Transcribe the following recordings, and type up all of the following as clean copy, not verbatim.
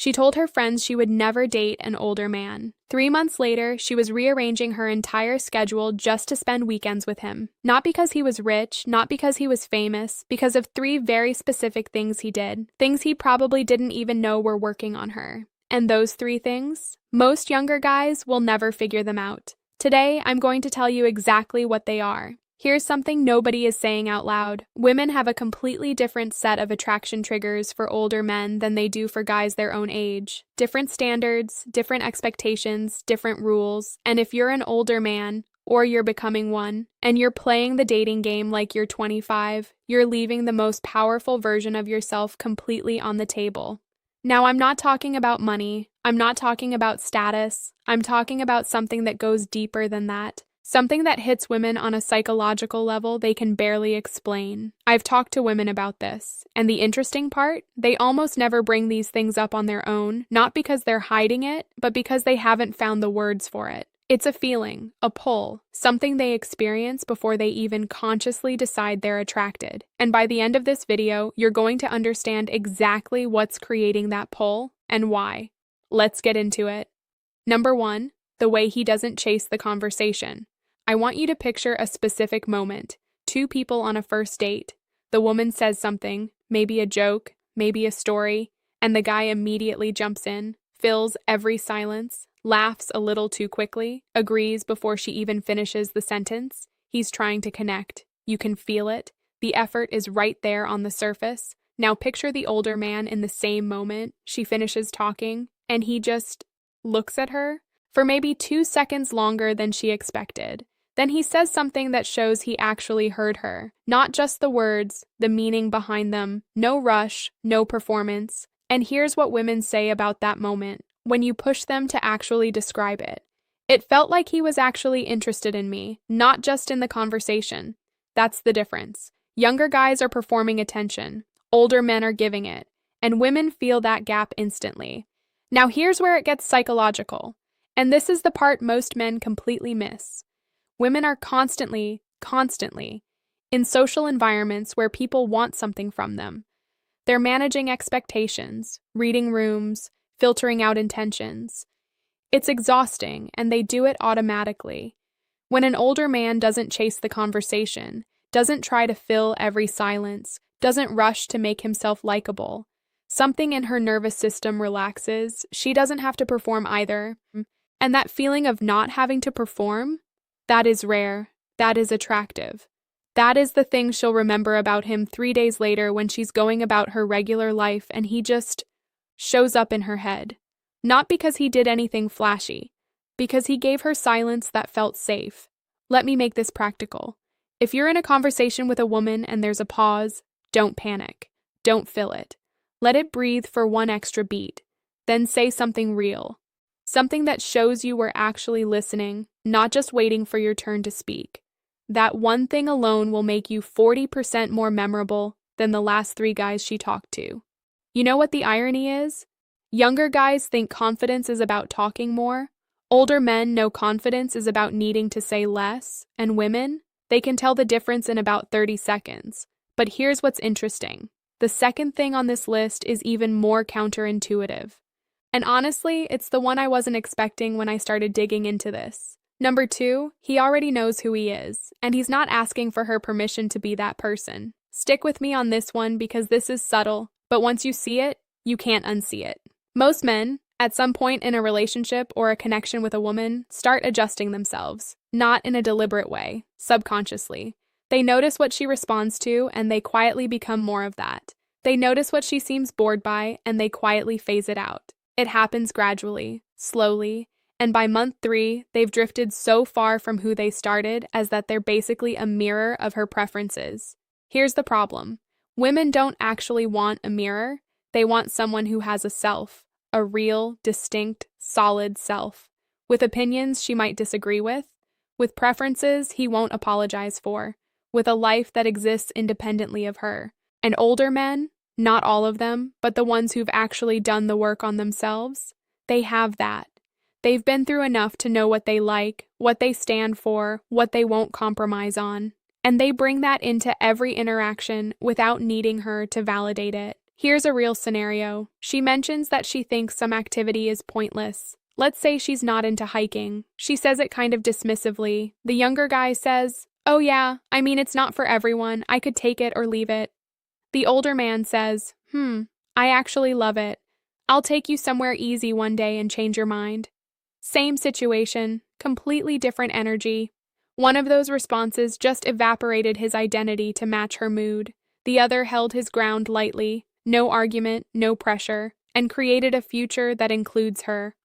She told her friends she would never date an older man. 3 months later, she was rearranging her entire schedule just to spend weekends with him. Not because he was rich, not because he was famous, because of 3 very specific things he did. Things he probably didn't even know were working on her. And those 3 things? Most younger guys will never figure them out. Today, I'm going to tell you exactly what they are. Here's something nobody is saying out loud. Women have a completely different set of attraction triggers for older men than they do for guys their own age. Different standards, different expectations, different rules. And if you're an older man, or you're becoming one, and you're playing the dating game like you're 25, you're leaving the most powerful version of yourself completely on the table. Now, I'm not talking about money. I'm not talking about status. I'm talking about something that goes deeper than that. Something that hits women on a psychological level they can barely explain. I've talked to women about this, and the interesting part, they almost never bring these things up on their own, not because they're hiding it, but because they haven't found the words for it. It's a feeling, a pull, something they experience before they even consciously decide they're attracted. And by the end of this video, you're going to understand exactly what's creating that pull and why. Let's get into it. Number 1, the way he doesn't chase the conversation. I want you to picture a specific moment. 2 people on a first date. The woman says something, maybe a joke, maybe a story, and the guy immediately jumps in, fills every silence, laughs a little too quickly, agrees before she even finishes the sentence. He's trying to connect. You can feel it. The effort is right there on the surface. Now picture the older man in the same moment. She finishes talking, and he just looks at her for maybe 2 seconds longer than she expected. Then he says something that shows he actually heard her. Not just the words, the meaning behind them. No rush, no performance. And here's what women say about that moment, when you push them to actually describe it. It felt like he was actually interested in me, not just in the conversation. That's the difference. Younger guys are performing attention. Older men are giving it. And women feel that gap instantly. Now here's where it gets psychological. And this is the part most men completely miss. Women are constantly in social environments where people want something from them. They're managing expectations, reading rooms, filtering out intentions. It's exhausting, and they do it automatically. When an older man doesn't chase the conversation, doesn't try to fill every silence, doesn't rush to make himself likable, something in her nervous system relaxes. She doesn't have to perform either. And that feeling of not having to perform, that is rare. That is attractive. That is the thing she'll remember about him 3 days later when she's going about her regular life and he just shows up in her head. Not because he did anything flashy, because he gave her silence that felt safe. Let me make this practical. If you're in a conversation with a woman and there's a pause, don't panic. Don't fill it. Let it breathe for 1 extra beat. Then say something real. Something that shows you were actually listening, not just waiting for your turn to speak. That one thing alone will make you 40% more memorable than the last 3 guys she talked to. You know what the irony is? Younger guys think confidence is about talking more. Older men know confidence is about needing to say less. And women, they can tell the difference in about 30 seconds. But here's what's interesting. The second thing on this list is even more counterintuitive. And honestly, it's the one I wasn't expecting when I started digging into this. Number 2, he already knows who he is, and he's not asking for her permission to be that person. Stick with me on this one because this is subtle, but once you see it, you can't unsee it. Most men, at some point in a relationship or a connection with a woman, start adjusting themselves, not in a deliberate way, subconsciously. They notice what she responds to, and they quietly become more of that. They notice what she seems bored by, and they quietly phase it out. It happens gradually, slowly, and by month 3, they've drifted so far from who they started as that they're basically a mirror of her preferences. Here's the problem. Women don't actually want a mirror. They want someone who has a self, a real, distinct, solid self, with opinions she might disagree with preferences he won't apologize for, with a life that exists independently of her. And older men, not all of them, but the ones who've actually done the work on themselves, they have that. They've been through enough to know what they like, what they stand for, what they won't compromise on. And they bring that into every interaction without needing her to validate it. Here's a real scenario. She mentions that she thinks some activity is pointless. Let's say she's not into hiking. She says it kind of dismissively. The younger guy says, "Oh yeah, I mean it's not for everyone. I could take it or leave it." The older man says, I actually love it. I'll take you somewhere easy one day and change your mind." Same situation, completely different energy. One of those responses just evaporated his identity to match her mood. The other held his ground lightly, no argument, no pressure, and created a future that includes her.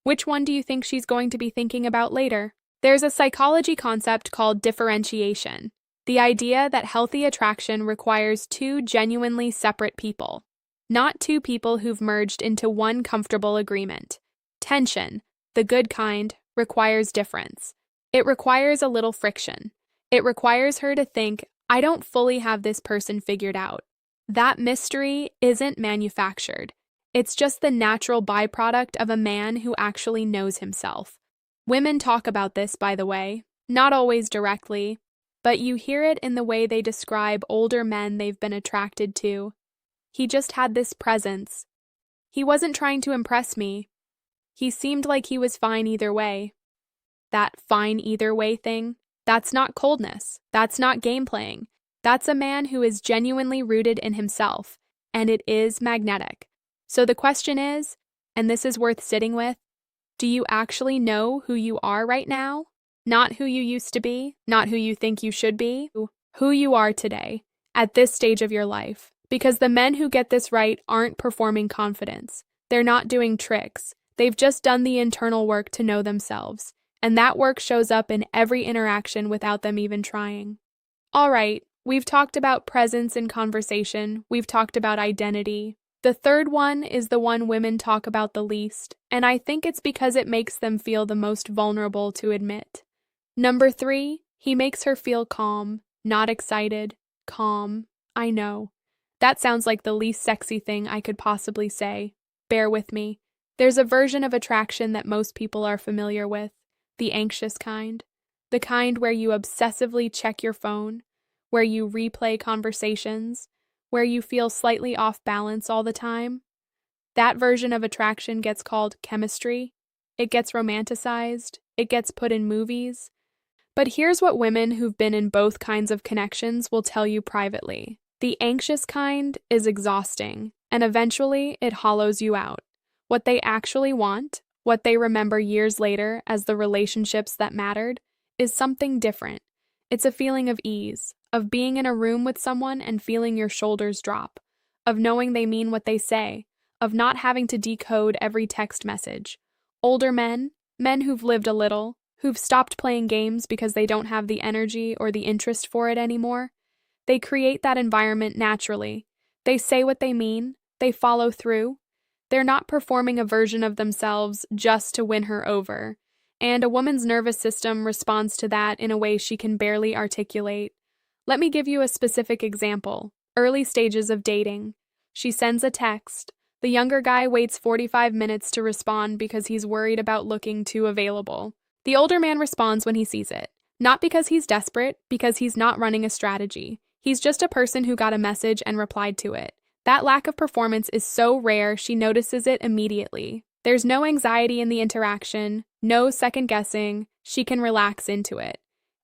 Which one do you think she's going to be thinking about later? There's a psychology concept called differentiation. The idea that healthy attraction requires two genuinely separate people, not two people who've merged into one comfortable agreement. Tension, the good kind, requires difference. It requires a little friction. It requires her to think, I don't fully have this person figured out. That mystery isn't manufactured. It's just the natural byproduct of a man who actually knows himself. Women talk about this, by the way, not always directly, but you hear it in the way they describe older men they've been attracted to. He just had this presence. He wasn't trying to impress me. He seemed like he was fine either way. That fine either way thing, that's not coldness. That's not game playing. That's a man who is genuinely rooted in himself, and it is magnetic. So the question is, and this is worth sitting with, do you actually know who you are right now? Not who you used to be, not who you think you should be, who you are today, at this stage of your life. Because the men who get this right aren't performing confidence. They're not doing tricks. They've just done the internal work to know themselves. And that work shows up in every interaction without them even trying. All right, we've talked about presence in conversation. We've talked about identity. The third one is the one women talk about the least, and I think it's because it makes them feel the most vulnerable to admit. Number 3, he makes her feel calm, not excited. Calm. I know. That sounds like the least sexy thing I could possibly say. Bear with me. There's a version of attraction that most people are familiar with, the anxious kind. The kind where you obsessively check your phone, where you replay conversations, where you feel slightly off balance all the time. That version of attraction gets called chemistry. It gets romanticized. It gets put in movies. But here's what women who've been in both kinds of connections will tell you privately. The anxious kind is exhausting, and eventually it hollows you out. What they actually want, what they remember years later as the relationships that mattered, is something different. It's a feeling of ease, of being in a room with someone and feeling your shoulders drop, of knowing they mean what they say, of not having to decode every text message. Older men, men who've lived a little, who've stopped playing games because they don't have the energy or the interest for it anymore, they create that environment naturally. They say what they mean, they follow through. They're not performing a version of themselves just to win her over. And a woman's nervous system responds to that in a way she can barely articulate. Let me give you a specific example. Early stages of dating. She sends a text. The younger guy waits 45 minutes to respond because he's worried about looking too available. The older man responds when he sees it. Not because he's desperate, because he's not running a strategy. He's just a person who got a message and replied to it. That lack of performance is so rare she notices it immediately. There's no anxiety in the interaction, no second guessing. She can relax into it.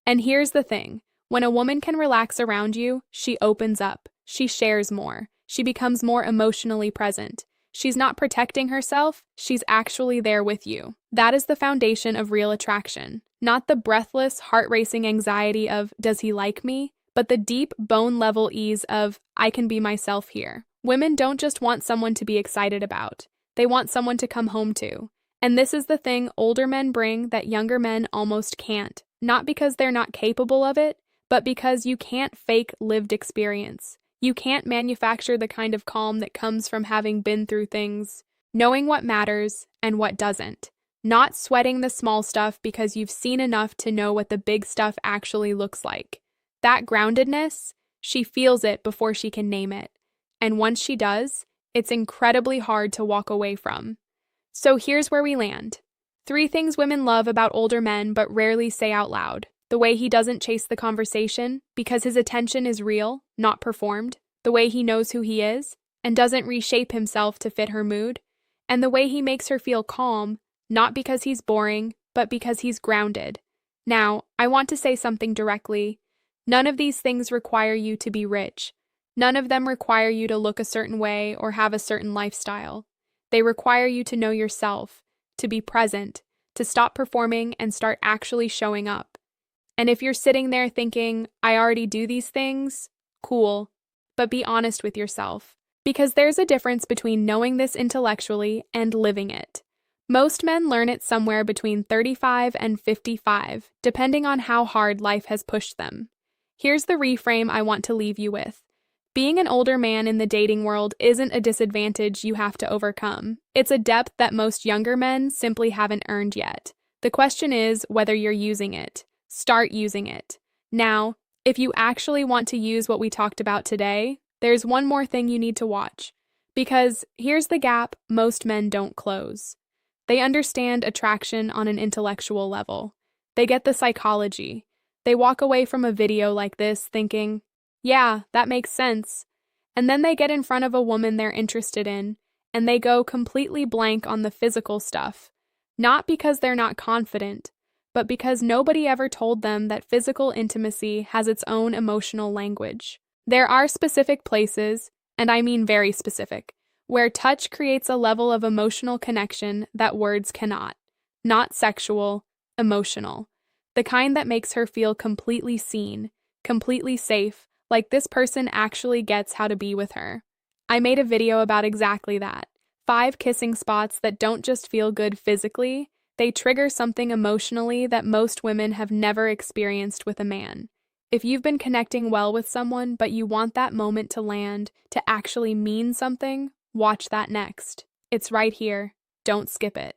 And here's the thing. When a woman can relax around you, she opens up. She shares more. She becomes more emotionally present. She's not protecting herself, she's actually there with you. That is the foundation of real attraction. Not the breathless, heart-racing anxiety of, does he like me? But the deep, bone-level ease of, I can be myself here. Women don't just want someone to be excited about. They want someone to come home to. And this is the thing older men bring that younger men almost can't. Not because they're not capable of it, but because you can't fake lived experience. You can't manufacture the kind of calm that comes from having been through things, knowing what matters and what doesn't. Not sweating the small stuff because you've seen enough to know what the big stuff actually looks like. That groundedness, she feels it before she can name it. And once she does, it's incredibly hard to walk away from. So here's where we land. 3 things women love about older men but rarely say out loud. The way he doesn't chase the conversation because his attention is real, not performed. The way he knows who he is, and doesn't reshape himself to fit her mood, and the way he makes her feel calm, not because he's boring, but because he's grounded. Now, I want to say something directly. None of these things require you to be rich. None of them require you to look a certain way or have a certain lifestyle. They require you to know yourself, to be present, to stop performing and start actually showing up. And if you're sitting there thinking, I already do these things, cool, but be honest with yourself. Because there's a difference between knowing this intellectually and living it. Most men learn it somewhere between 35 and 55, depending on how hard life has pushed them. Here's the reframe I want to leave you with. Being an older man in the dating world isn't a disadvantage you have to overcome. It's a depth that most younger men simply haven't earned yet. The question is whether you're using it. Start using it. Now, if you actually want to use what we talked about today, there's one more thing you need to watch. Because here's the gap most men don't close. They understand attraction on an intellectual level. They get the psychology. They walk away from a video like this thinking, yeah, that makes sense. And then they get in front of a woman they're interested in, and they go completely blank on the physical stuff. Not because they're not confident, but because nobody ever told them that physical intimacy has its own emotional language. There are specific places, and I mean very specific, where touch creates a level of emotional connection that words cannot. Not sexual, emotional. The kind that makes her feel completely seen, completely safe, like this person actually gets how to be with her. I made a video about exactly that. 5 kissing spots that don't just feel good physically, they trigger something emotionally that most women have never experienced with a man. If you've been connecting well with someone but you want that moment to land, to actually mean something, watch that next. It's right here. Don't skip it.